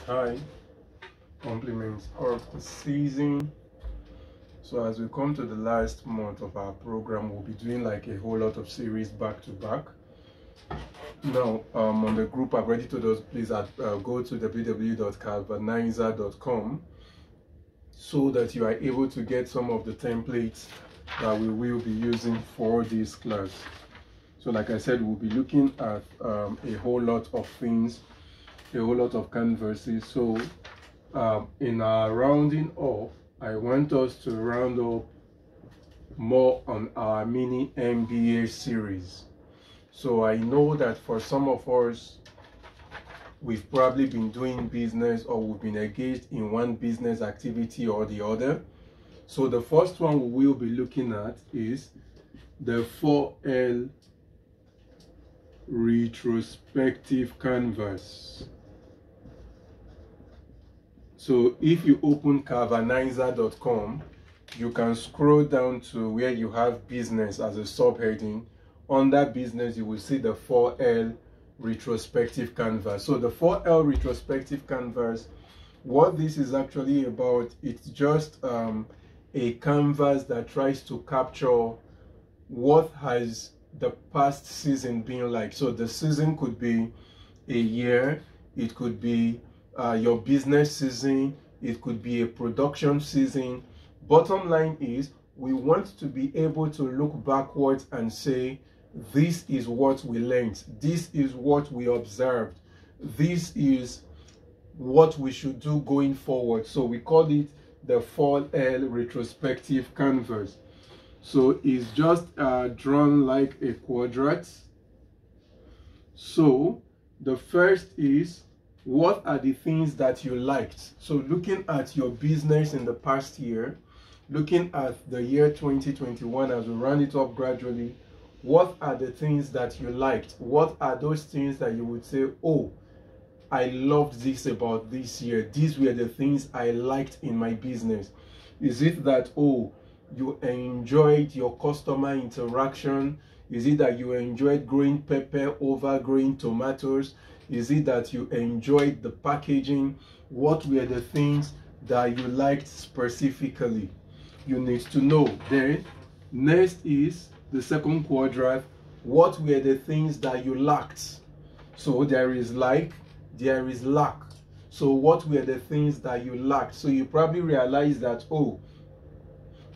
Hi, compliments of the season. So as we come to the last month of our program, we'll be doing like a whole lot of series back to back. Now, on the group, I've already told us, please go to www.calvanizer.com so that you are able to get some of the templates that we will be using for this class. So like I said, we'll be looking at a whole lot of things, a whole lot of canvases. So in our rounding off, I want us to round up more on our mini MBA series. So I know that for some of us, we've probably been doing business or we've been engaged in one business activity or the other. So the first one we will be looking at is the 4L Retrospective Canvas. So if you open calvanizer.com, you can scroll down to where you have business as a subheading. Under business, you will see the 4L Retrospective Canvas. So the 4L Retrospective Canvas, what this is actually about, it's just a canvas that tries to capture what has the past season been like. So the season could be a year, it could be your business season, it could be a production season. Bottom line is, we want to be able to look backwards and say, this is what we learned, this is what we observed, this is what we should do going forward. So we call it the 4L Retrospective Canvas. So it's just drawn like a quadrant. So the first is, what are the things that you liked? So looking at your business in the past year, looking at the year 2021 as we round it up gradually, what are the things that you liked? What are those things that you would say, oh, I loved this about this year. These were the things I liked in my business. Is it that, oh, you enjoyed your customer interaction? Is it that you enjoyed growing pepper over growing tomatoes? Is it that you enjoyed the packaging? What were the things that you liked specifically? You need to know. Then next is the second quadrant. What were the things that you lacked? So there is like, there is lack. So what were the things that you lacked? So you probably realize that, oh,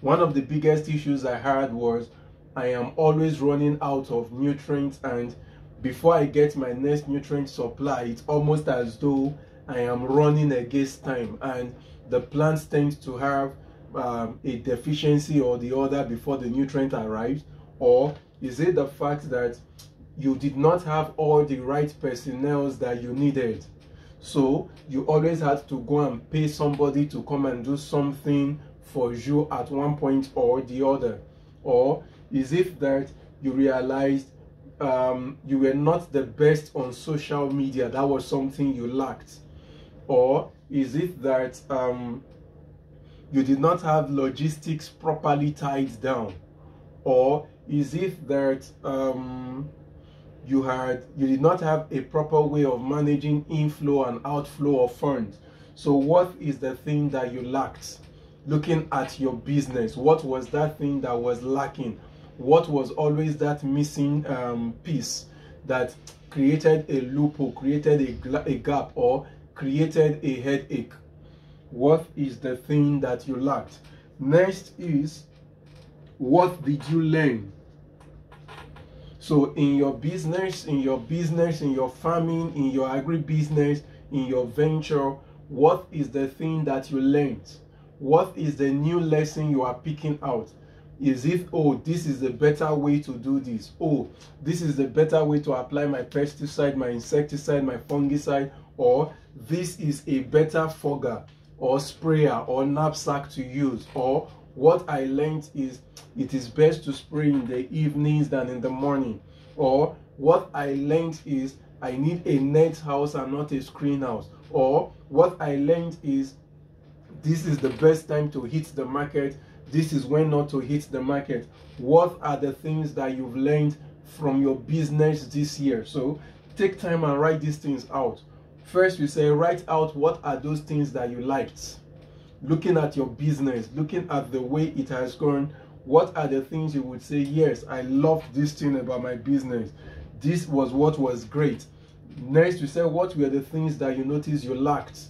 one of the biggest issues I had was I am always running out of nutrients, and before I get my next nutrient supply, it's almost as though I am running against time, and the plants tend to have a deficiency or the other before the nutrient arrives. Or is it the fact that you did not have all the right personnel that you needed? So you always had to go and pay somebody to come and do something for you at one point or the other? Or is it that you realized you were not the best on social media? That was something you lacked. Or is it that you did not have logistics properly tied down? Or is it that you did not have a proper way of managing inflow and outflow of funds? So what is the thing that you lacked? Looking at your business, what was that thing that was lacking? What was always that missing piece that created a loophole, created a gap, or created a headache? What is the thing that you lacked? Next is, what did you learn? So in your business, in your farming, in your agribusiness, in your venture, what is the thing that you learned? What is the new lesson you are picking out? Is it, oh, this is a better way to do this? Oh, this is a better way to apply my pesticide, my insecticide, my fungicide? Or this is a better fogger or sprayer or knapsack to use? Or what I learned is it is best to spray in the evenings than in the morning? Or what I learned is I need a net house and not a screen house? Or what I learned is this is the best time to hit the market, this is when not to hit the market? What are the things that you've learned from your business this year? So take time and write these things out. First, we say write out what are those things that you liked. Looking at your business, looking at the way it has gone, what are the things you would say, yes, I love this thing about my business. This was what was great. Next, we say what were the things that you noticed you lacked.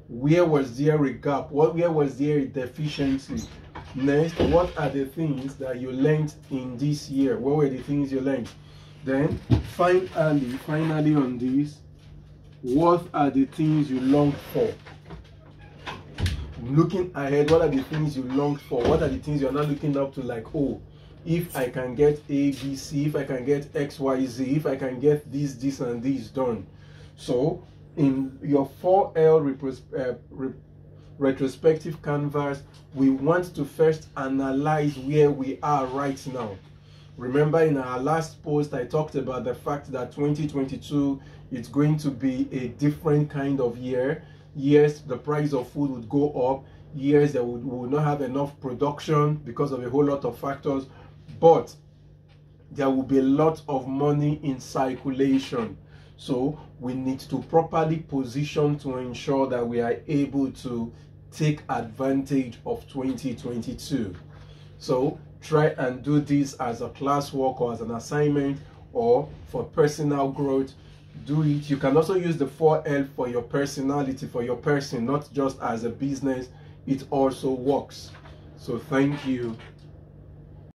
Where was there a gap? Where was there a deficiency? Next, what are the things that you learned in this year? What were the things you learned? Then, finally on this, what are the things you longed for? Looking ahead, what are the things you longed for? What are the things you're not looking up to, like, oh, if I can get A, B, C, if I can get X, Y, Z, if I can get this, and this done. So, in your 4L retrospective canvas, we want to first analyze where we are right now. Remember, in our last post, I talked about the fact that 2022 is going to be a different kind of year. Yes, the price of food would go up. Yes, we would not have enough production because of a whole lot of factors. But there will be a lot of money in circulation. So we need to properly position to ensure that we are able to take advantage of 2022. So try and do this as a classwork or as an assignment or for personal growth. Do it. You can also use the 4L for your personality, for your person, not just as a business. It also works. So thank you.